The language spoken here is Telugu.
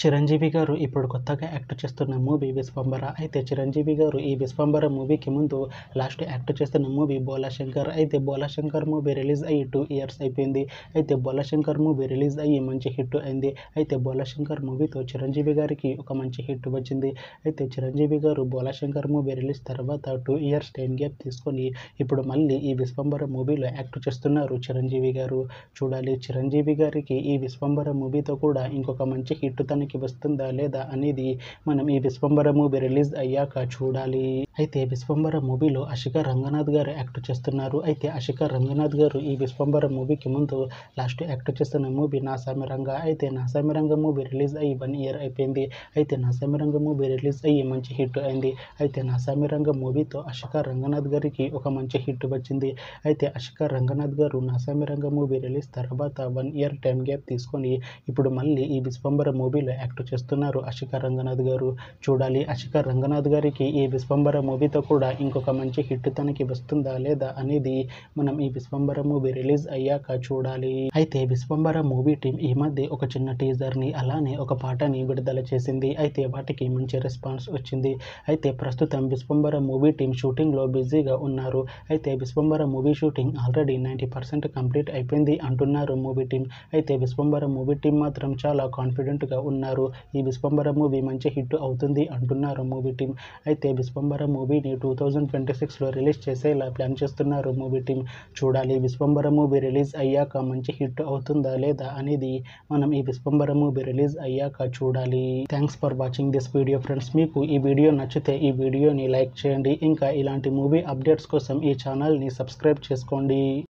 చిరంజీవి గారు ఇప్పుడు కొత్తగా యాక్ట్ చేస్తున్న మూవీ విశ్వంబర. అయితే చిరంజీవి గారు ఈ విశ్వంబర మూవీకి ముందు లాస్ట్ యాక్ట్ చేస్తున్న మూవీ బోలాశంకర్. అయితే బోలాశంకర్ మూవీ రిలీజ్ అయ్యి 2 ఇయర్స్ అయిపోయింది. అయితే బోలాశంకర్ మూవీ రిలీజ్ అయ్యి మంచి హిట్ అయింది. అయితే బోలాశంకర్ మూవీతో చిరంజీవి గారికి ఒక మంచి హిట్ వచ్చింది. అయితే చిరంజీవి గారు బోలాశంకర్ మూవీ రిలీజ్ తర్వాత 2 ఇయర్స్ టైం గ్యాప్ తీసుకొని ఇప్పుడు మళ్ళీ ఈ విశ్వంబర మూవీలో యాక్ట్ చేస్తున్నారు చిరంజీవి గారు. చూడాలి చిరంజీవి గారికి ఈ విశ్వంబర మూవీతో కూడా ఇంకొక మంచి హిట్ తనకి వస్తుందా లేదా అనేది మనం ఈ విశ్వంబర మూవీ రిలీజ్ అయ్యాక చూడాలి. అయితే విశ్వంబర మూవీలో అశిక రంగనాథ్ గారు యాక్ట్ చేస్తున్నారు. అయితే అశిక రంగనాథ్ గారు ఈ విశ్వంబర మూవీకి ముందు లాస్ట్ యాక్ట్ చేస్తున్న మూవీ నాసామిరంగ. అయితే నాసామిరంగ మూవీ రిలీజ్ అయ్యి 1 ఇయర్ అయిపోయింది. అయితే నాసామిరంగ మూవీ రిలీజ్ అయ్యి మంచి హిట్ అయింది. అయితే నాసామిరంగ మూవీతో అశిక రంగనాథ్ గారికి ఒక మంచి హిట్ వచ్చింది. అయితే అశిక రంగనాథ్ గారు నాసామిరంగ మూవీ రిలీజ్ తర్వాత 1 ఇయర్ టైం గ్యాప్ తీసుకొని ఇప్పుడు మళ్ళీ ఈ విశ్వంబర మూవీలో యాక్ట్ చేస్తున్నారు అశిక రంగనాథ్ గారు. చూడాలి అశిక రంగనాథ్ గారికి ఈ విశ్వంబర మూవీతో కూడా ఇంకొక మంచి హిట్ తనకి వస్తుందా లేదా అనేది మనం ఈ విశ్వంబర మూవీ రిలీజ్ అయ్యాక చూడాలి. అయితే విశ్వంబర మూవీ టీం ఈ మధ్య ఒక చిన్న టీజర్ ని అలానే ఒక పాటని విడుదల చేసింది. అయితే వాటికి మంచి రెస్పాన్స్ వచ్చింది. అయితే ప్రస్తుతం విశ్వంబర మూవీ టీం షూటింగ్ లో బిజీగా ఉన్నారు. అయితే Vishwambhara movie shooting already 90% complete అయిపోయింది అంటున్నారు మూవీ టీం. అయితే విశ్వంబర మూవీ టీం మాత్రం చాలా కాన్ఫిడెంట్ గా ఉన్నారు. ఈ విశ్వంబర మూవీ మంచి హిట్ అవుతుంది అంటున్నారు మూవీ టీం. అయితే విశ్వంబర మూవీని 2026లో రిలీజ్ చేసేలా ప్లాన్ చేస్తున్నారు మూవీ టీం. చూడాలి విశ్వంబర మూవీ రిలీజ్ అయ్యాక మంచి హిట్ అవుతుందా లేదా అనేది మనం ఈ విశ్వంబర మూవీ రిలీజ్ అయ్యాక చూడాలి. Thanks for watching this video friends. మీకు ఈ వీడియో నచ్చితే ఈ వీడియోని లైక్ చేయండి. ఇంకా ఇలాంటి మూవీ అప్డేట్స్ కోసం ఈ ఛానల్ని సబ్స్క్రైబ్ చేసుకోండి.